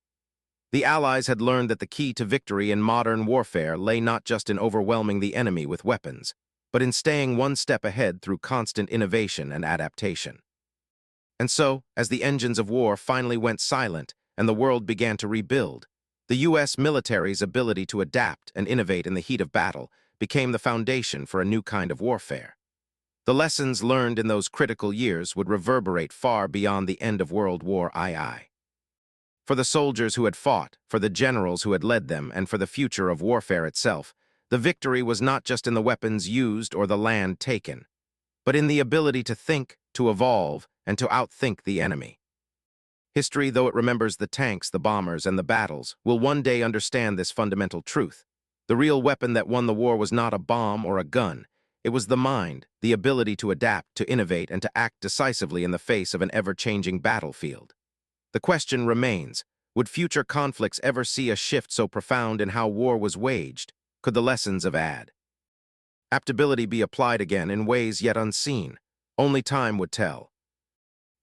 Speaker 1: The Allies had learned that the key to victory in modern warfare lay not just in overwhelming the enemy with weapons, but in staying one step ahead through constant innovation and adaptation. And so, as the engines of war finally went silent and the world began to rebuild, the U.S. military's ability to adapt and innovate in the heat of battle became the foundation for a new kind of warfare. The lessons learned in those critical years would reverberate far beyond the end of World War II. For the soldiers who had fought, for the generals who had led them, and for the future of warfare itself, the victory was not just in the weapons used or the land taken, but in the ability to think, to evolve, and to outthink the enemy. History, though it remembers the tanks, the bombers, and the battles, will one day understand this fundamental truth. The real weapon that won the war was not a bomb or a gun. It was the mind, the ability to adapt, to innovate, and to act decisively in the face of an ever-changing battlefield. The question remains, would future conflicts ever see a shift so profound in how war was waged? Could the lessons of adaptability be applied again in ways yet unseen? Only time would tell.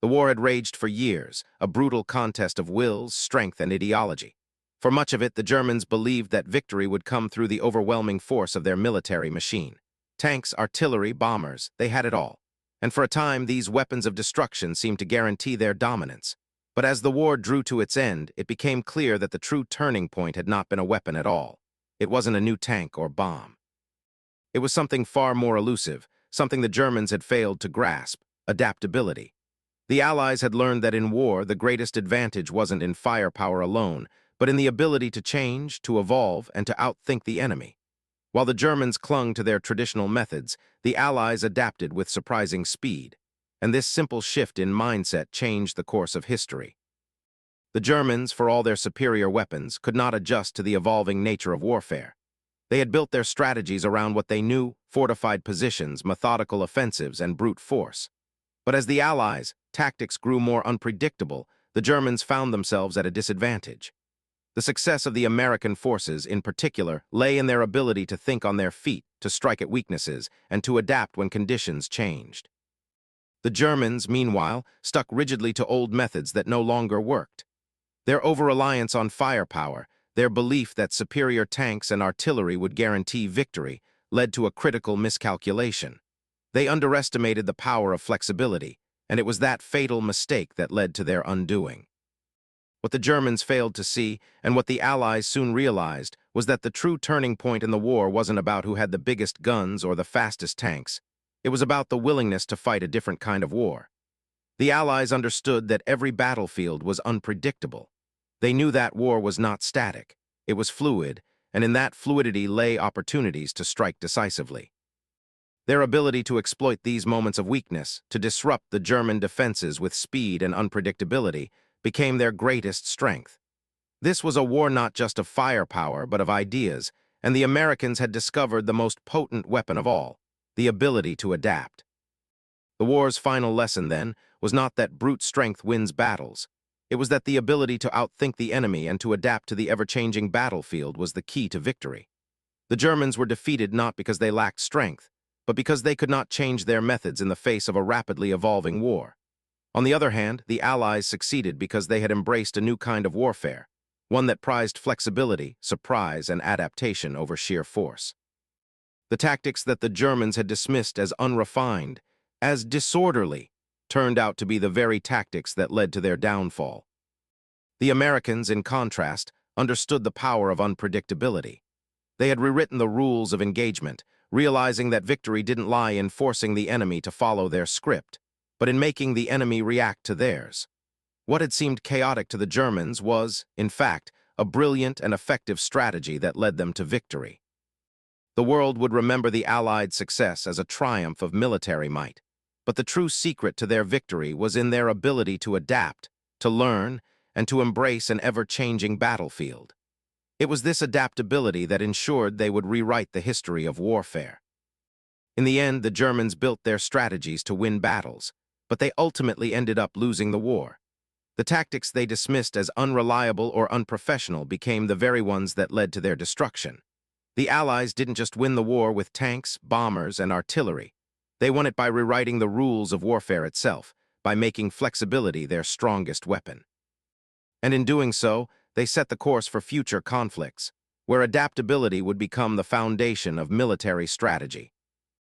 Speaker 1: The war had raged for years, a brutal contest of wills, strength, and ideology. For much of it, the Germans believed that victory would come through the overwhelming force of their military machine. Tanks, artillery, bombers, they had it all. And for a time, these weapons of destruction seemed to guarantee their dominance. But as the war drew to its end, it became clear that the true turning point had not been a weapon at all. It wasn't a new tank or bomb. It was something far more elusive, something the Germans had failed to grasp: adaptability. The Allies had learned that in war, the greatest advantage wasn't in firepower alone, but in the ability to change, to evolve, and to outthink the enemy. While the Germans clung to their traditional methods, the Allies adapted with surprising speed. And this simple shift in mindset changed the course of history. The Germans, for all their superior weapons, could not adjust to the evolving nature of warfare. They had built their strategies around what they knew: fortified positions, methodical offensives, and brute force. But as the Allies' tactics grew more unpredictable, the Germans found themselves at a disadvantage. The success of the American forces, in particular, lay in their ability to think on their feet, to strike at weaknesses, and to adapt when conditions changed. The Germans, meanwhile, stuck rigidly to old methods that no longer worked. Their over-reliance on firepower, their belief that superior tanks and artillery would guarantee victory, led to a critical miscalculation. They underestimated the power of flexibility, and it was that fatal mistake that led to their undoing. What the Germans failed to see, and what the Allies soon realized, was that the true turning point in the war wasn't about who had the biggest guns or the fastest tanks. It was about the willingness to fight a different kind of war. The Allies understood that every battlefield was unpredictable. They knew that war was not static. It was fluid, and in that fluidity lay opportunities to strike decisively. Their ability to exploit these moments of weakness, to disrupt the German defenses with speed and unpredictability, became their greatest strength. This was a war not just of firepower, but of ideas, and the Americans had discovered the most potent weapon of all, the ability to adapt. The war's final lesson, then, was not that brute strength wins battles. It was that the ability to outthink the enemy and to adapt to the ever-changing battlefield was the key to victory. The Germans were defeated not because they lacked strength, but because they could not change their methods in the face of a rapidly evolving war. On the other hand, the Allies succeeded because they had embraced a new kind of warfare, one that prized flexibility, surprise, and adaptation over sheer force. The tactics that the Germans had dismissed as unrefined, as disorderly, turned out to be the very tactics that led to their downfall. The Americans, in contrast, understood the power of unpredictability. They had rewritten the rules of engagement, realizing that victory didn't lie in forcing the enemy to follow their script, but in making the enemy react to theirs. What had seemed chaotic to the Germans was, in fact, a brilliant and effective strategy that led them to victory. The world would remember the Allied success as a triumph of military might, but the true secret to their victory was in their ability to adapt, to learn, and to embrace an ever-changing battlefield. It was this adaptability that ensured they would rewrite the history of warfare. In the end, the Germans built their strategies to win battles, but they ultimately ended up losing the war. The tactics they dismissed as unreliable or unprofessional became the very ones that led to their destruction. The Allies didn't just win the war with tanks, bombers, and artillery. They won it by rewriting the rules of warfare itself, by making flexibility their strongest weapon. And in doing so, they set the course for future conflicts, where adaptability would become the foundation of military strategy.